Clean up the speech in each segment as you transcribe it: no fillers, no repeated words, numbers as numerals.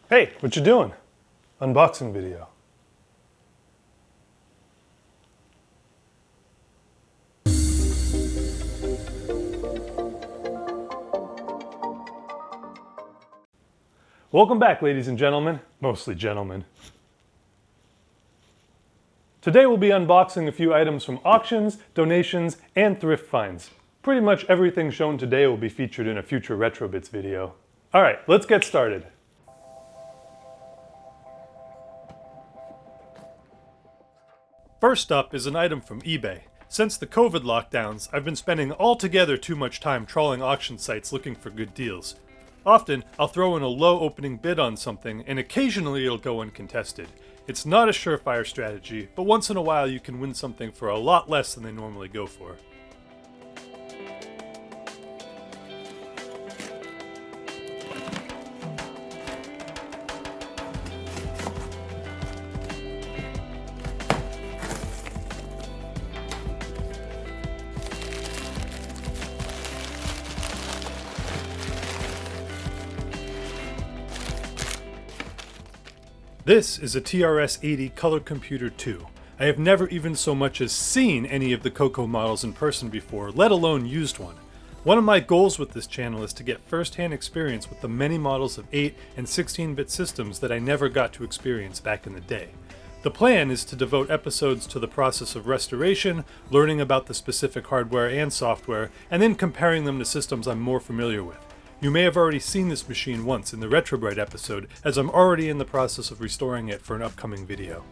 Hey, what you doing? Unboxing video. Welcome back, ladies and gentlemen. Mostly gentlemen. Today we'll be unboxing a few items from auctions, donations, and thrift finds. Pretty much everything shown today will be featured in a future Retrobits video. Alright, let's get started. First up is an item from eBay. Since the COVID lockdowns, I've been spending altogether too much time trawling auction sites looking for good deals. Often, I'll throw in a low opening bid on something, and occasionally it'll go uncontested. It's not a surefire strategy, but once in a while you can win something for a lot less than they normally go for. This is a TRS-80 Color Computer 2. I have never even so much as seen any of the Coco models in person before, let alone used one. One of my goals with this channel is to get first-hand experience with the many models of 8 and 16-bit systems that I never got to experience back in the day. The plan is to devote episodes to the process of restoration, learning about the specific hardware and software, and then comparing them to systems I'm more familiar with. You may have already seen this machine once in the RetroBrite episode, as I'm already in the process of restoring it for an upcoming video.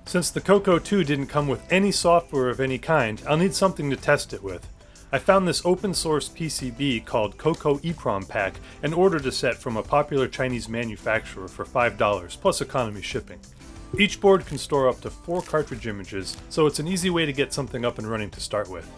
Since the Coco 2 didn't come with any software of any kind, I'll need something to test it with. I found this open source PCB called Coco eprom pack and ordered a set from a popular Chinese manufacturer for $5 plus economy shipping. Each board can store up to 4 cartridge images, so it's an easy way to get something up and running to start with.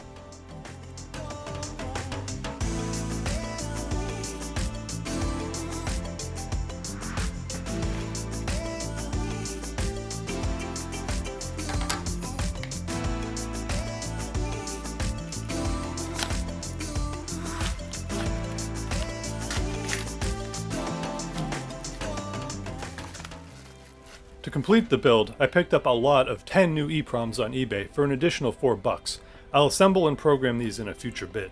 To complete the build, I picked up a lot of 10 new EPROMs on eBay for an additional $4. I'll assemble and program these in a future bit.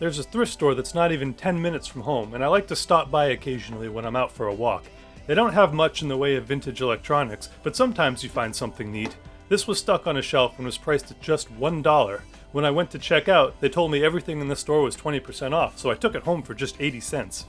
There's a thrift store that's not even 10 minutes from home, and I like to stop by occasionally when I'm out for a walk. They don't have much in the way of vintage electronics, but sometimes you find something neat. This was stuck on a shelf and was priced at just $1. When I went to check out, they told me everything in the store was 20% off, so I took it home for just 80 cents.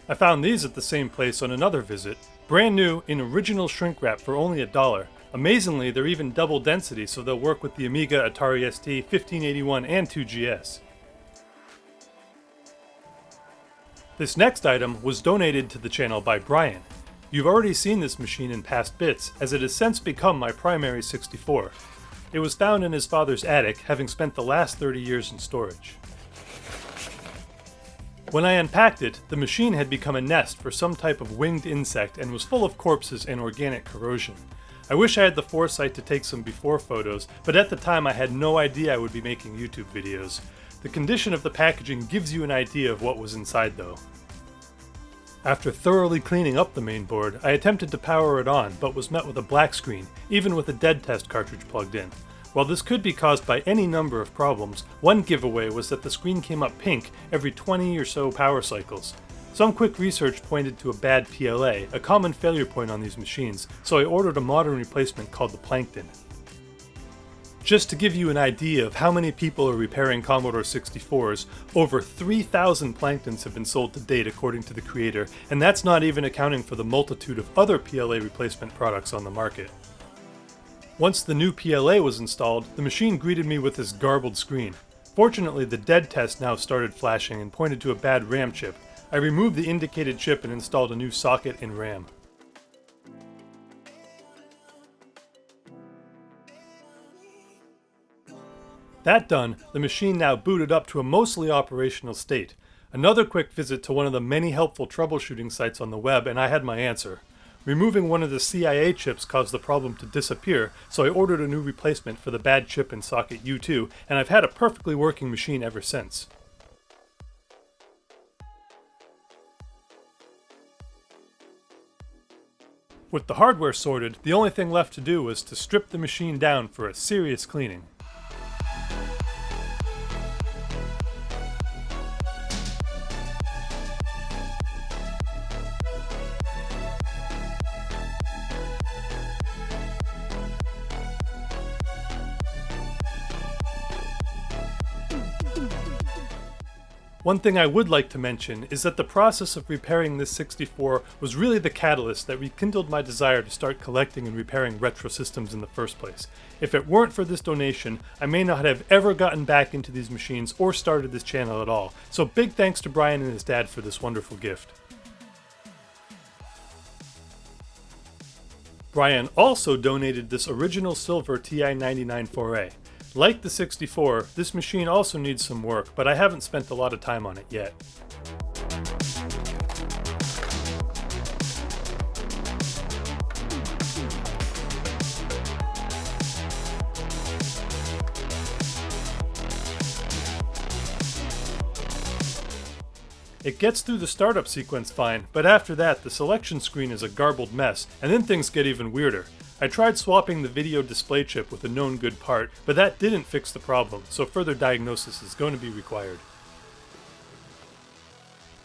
I found these at the same place on another visit, brand new in original shrink wrap for only $1. Amazingly, they're even double density, so they'll work with the Amiga, Atari ST, 1581, and 2GS. This next item was donated to the channel by Brian. You've already seen this machine in past bits, as it has since become my primary 64. It was found in his father's attic, having spent the last 30 years in storage. When I unpacked it, the machine had become a nest for some type of winged insect and was full of corpses and organic corrosion. I wish I had the foresight to take some before photos, but at the time I had no idea I would be making YouTube videos. The condition of the packaging gives you an idea of what was inside though. After thoroughly cleaning up the main board, I attempted to power it on, but was met with a black screen, even with a dead test cartridge plugged in. While this could be caused by any number of problems, one giveaway was that the screen came up pink every 20 or so power cycles. Some quick research pointed to a bad PLA, a common failure point on these machines, so I ordered a modern replacement called the Plankton. Just to give you an idea of how many people are repairing Commodore 64s, over 3,000 Planktons have been sold to date according to the creator, and that's not even accounting for the multitude of other PLA replacement products on the market. Once the new PLA was installed, the machine greeted me with this garbled screen. Fortunately, the dead test now started flashing and pointed to a bad RAM chip. I removed the indicated chip and installed a new socket and RAM. That done, the machine now booted up to a mostly operational state. Another quick visit to one of the many helpful troubleshooting sites on the web and I had my answer. Removing one of the CIA chips caused the problem to disappear, so I ordered a new replacement for the bad chip in socket U2, and I've had a perfectly working machine ever since. With the hardware sorted, the only thing left to do was to strip the machine down for a serious cleaning. One thing I would like to mention is that the process of repairing this 64 was really the catalyst that rekindled my desire to start collecting and repairing retro systems in the first place. If it weren't for this donation, I may not have ever gotten back into these machines or started this channel at all, so big thanks to Brian and his dad for this wonderful gift. Brian also donated this original silver TI-99 4A. Like the 64, this machine also needs some work, but I haven't spent a lot of time on it yet. It gets through the startup sequence fine, but after that the selection screen is a garbled mess, and then things get even weirder. I tried swapping the video display chip with a known good part, but that didn't fix the problem, so further diagnosis is going to be required.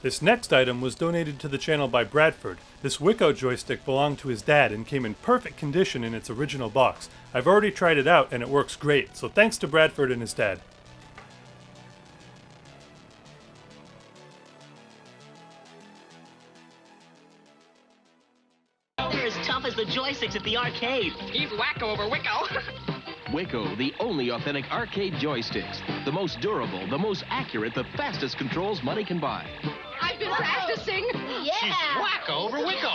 This next item was donated to the channel by Bradford. This Wiko joystick belonged to his dad and came in perfect condition in its original box. I've already tried it out and it works great, so thanks to Bradford and his dad. They're as tough as the joysticks at the arcade. He's wacko over Wicco. Wiko, the only authentic arcade joysticks. The most durable, the most accurate, the fastest controls money can buy. I've been practicing. Yeah. She's wacko over Wicco.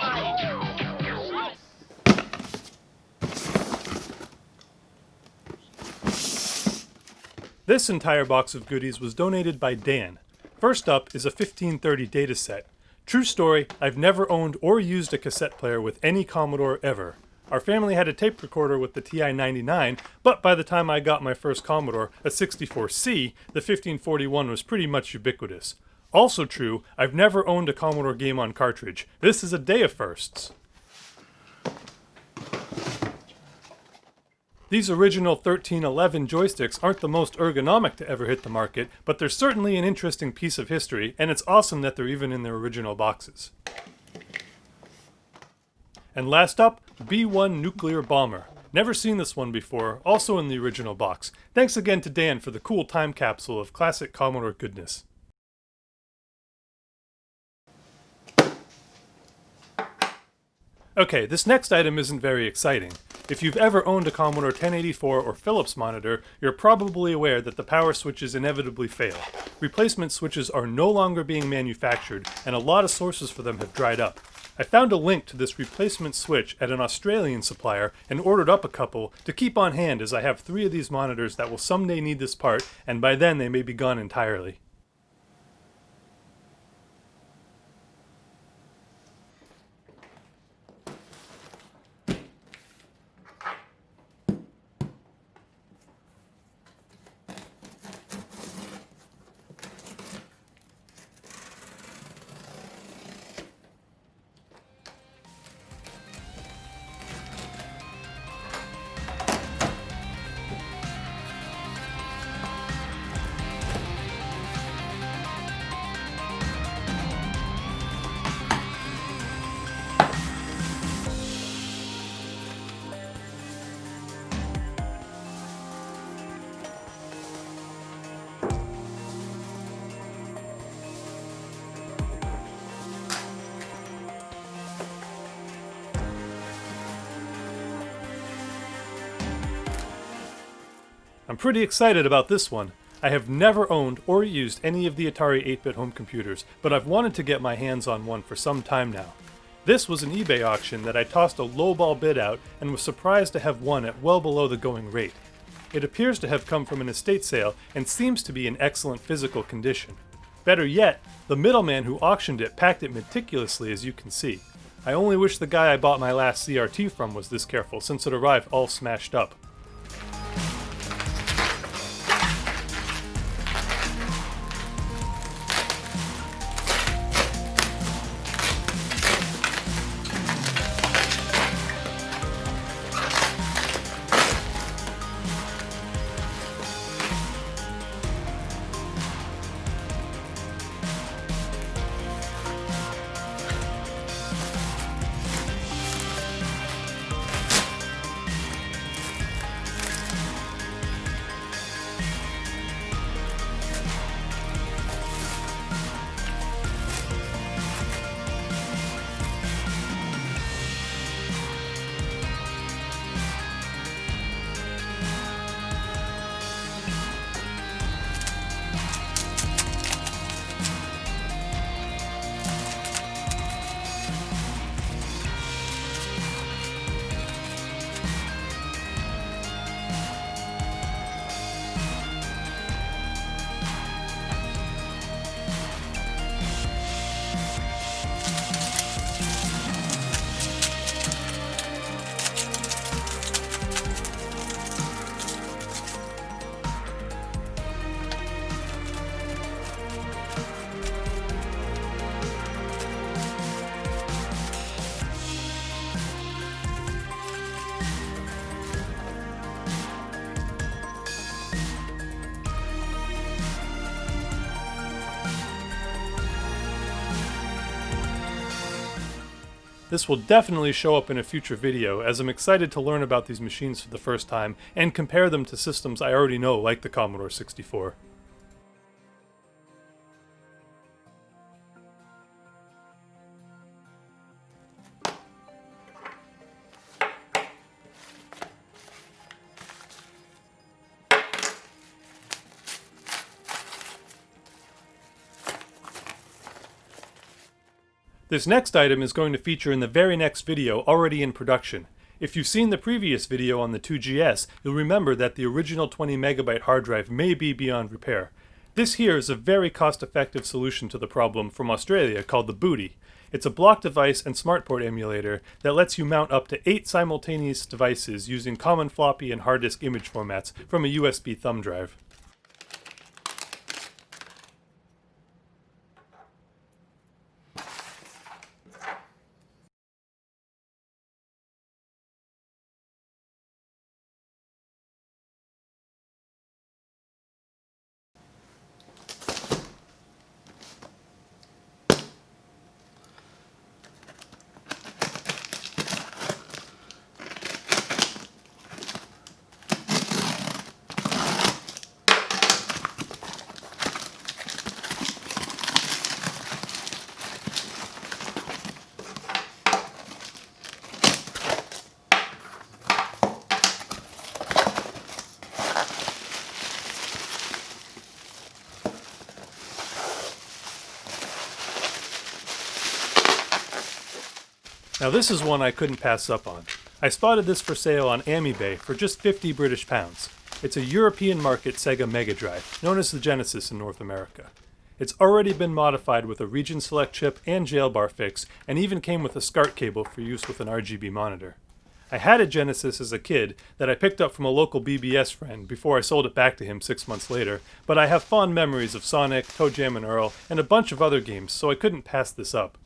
This entire box of goodies was donated by Dan. First up is a 1530 dataset. True story, I've never owned or used a cassette player with any Commodore ever. Our family had a tape recorder with the TI-99, but by the time I got my first Commodore, a 64C, the 1541 was pretty much ubiquitous. Also true, I've never owned a Commodore game on cartridge. This is a day of firsts. These original 1311 joysticks aren't the most ergonomic to ever hit the market, but they're certainly an interesting piece of history, and it's awesome that they're even in their original boxes. And last up, B-1 Nuclear Bomber. Never seen this one before, also in the original box. Thanks again to Dan for the cool time capsule of classic Commodore goodness. Okay, this next item isn't very exciting. If you've ever owned a Commodore 1084 or Philips monitor, you're probably aware that the power switches inevitably fail. Replacement switches are no longer being manufactured, and a lot of sources for them have dried up. I found a link to this replacement switch at an Australian supplier and ordered up a couple to keep on hand, as I have 3 of these monitors that will someday need this part, and by then they may be gone entirely. I'm pretty excited about this one. I have never owned or used any of the Atari 8-bit home computers, but I've wanted to get my hands on one for some time now. This was an eBay auction that I tossed a lowball bid out and was surprised to have won at well below the going rate. It appears to have come from an estate sale and seems to be in excellent physical condition. Better yet, the middleman who auctioned it packed it meticulously, as you can see. I only wish the guy I bought my last CRT from was this careful, since it arrived all smashed up. This will definitely show up in a future video, as I'm excited to learn about these machines for the first time and compare them to systems I already know, like the Commodore 64. This next item is going to feature in the very next video already in production. If you've seen the previous video on the 2GS, you'll remember that the original 20 megabyte hard drive may be beyond repair. This here is a very cost-effective solution to the problem from Australia called the Booty. It's a block device and SmartPort emulator that lets you mount up to 8 simultaneous devices using common floppy and hard disk image formats from a USB thumb drive. Now this is one I couldn't pass up on. I spotted this for sale on Amibay for just 50 British pounds. It's a European market Sega Mega Drive, known as the Genesis in North America. It's already been modified with a region select chip and jailbar fix, and even came with a SCART cable for use with an RGB monitor. I had a Genesis as a kid that I picked up from a local BBS friend before I sold it back to him 6 months later, but I have fond memories of Sonic, Toe Jam and Earl, and a bunch of other games, so I couldn't pass this up.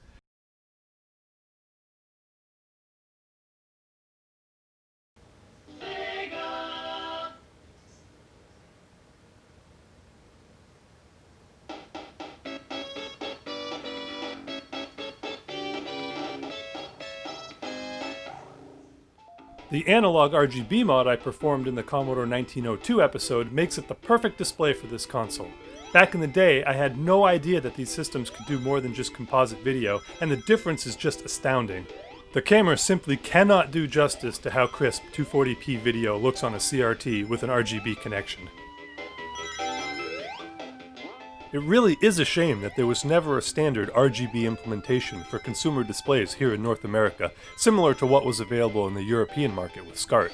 The analog RGB mod I performed in the Commodore 1902 episode makes it the perfect display for this console. Back in the day, I had no idea that these systems could do more than just composite video, and the difference is just astounding. The camera simply cannot do justice to how crisp 240p video looks on a CRT with an RGB connection. It really is a shame that there was never a standard RGB implementation for consumer displays here in North America, similar to what was available in the European market with SCART.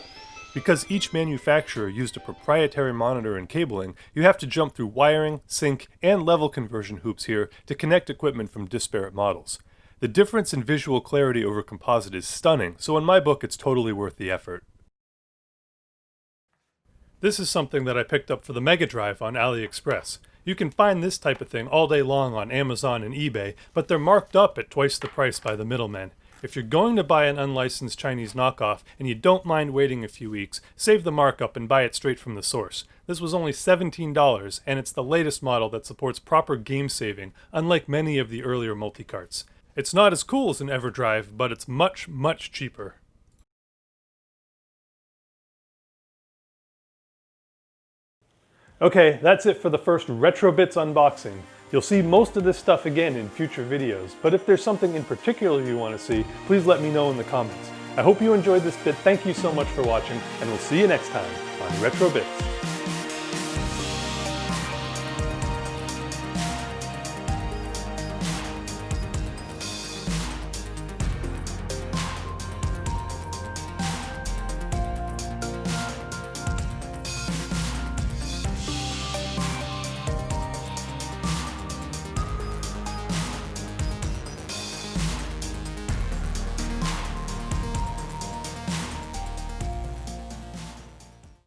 Because each manufacturer used a proprietary monitor and cabling, you have to jump through wiring, sync, and level conversion hoops here to connect equipment from disparate models. The difference in visual clarity over composite is stunning, so in my book it's totally worth the effort. This is something that I picked up for the Mega Drive on AliExpress. You can find this type of thing all day long on Amazon and eBay, but they're marked up at twice the price by the middlemen. If you're going to buy an unlicensed Chinese knockoff and you don't mind waiting a few weeks, save the markup and buy it straight from the source. This was only $17, and it's the latest model that supports proper game saving, unlike many of the earlier multicarts. It's not as cool as an EverDrive, but it's much, much cheaper. Okay, that's it for the first RetroBits unboxing. You'll see most of this stuff again in future videos, but if there's something in particular you want to see, please let me know in the comments. I hope you enjoyed this bit, thank you so much for watching, and we'll see you next time on RetroBits.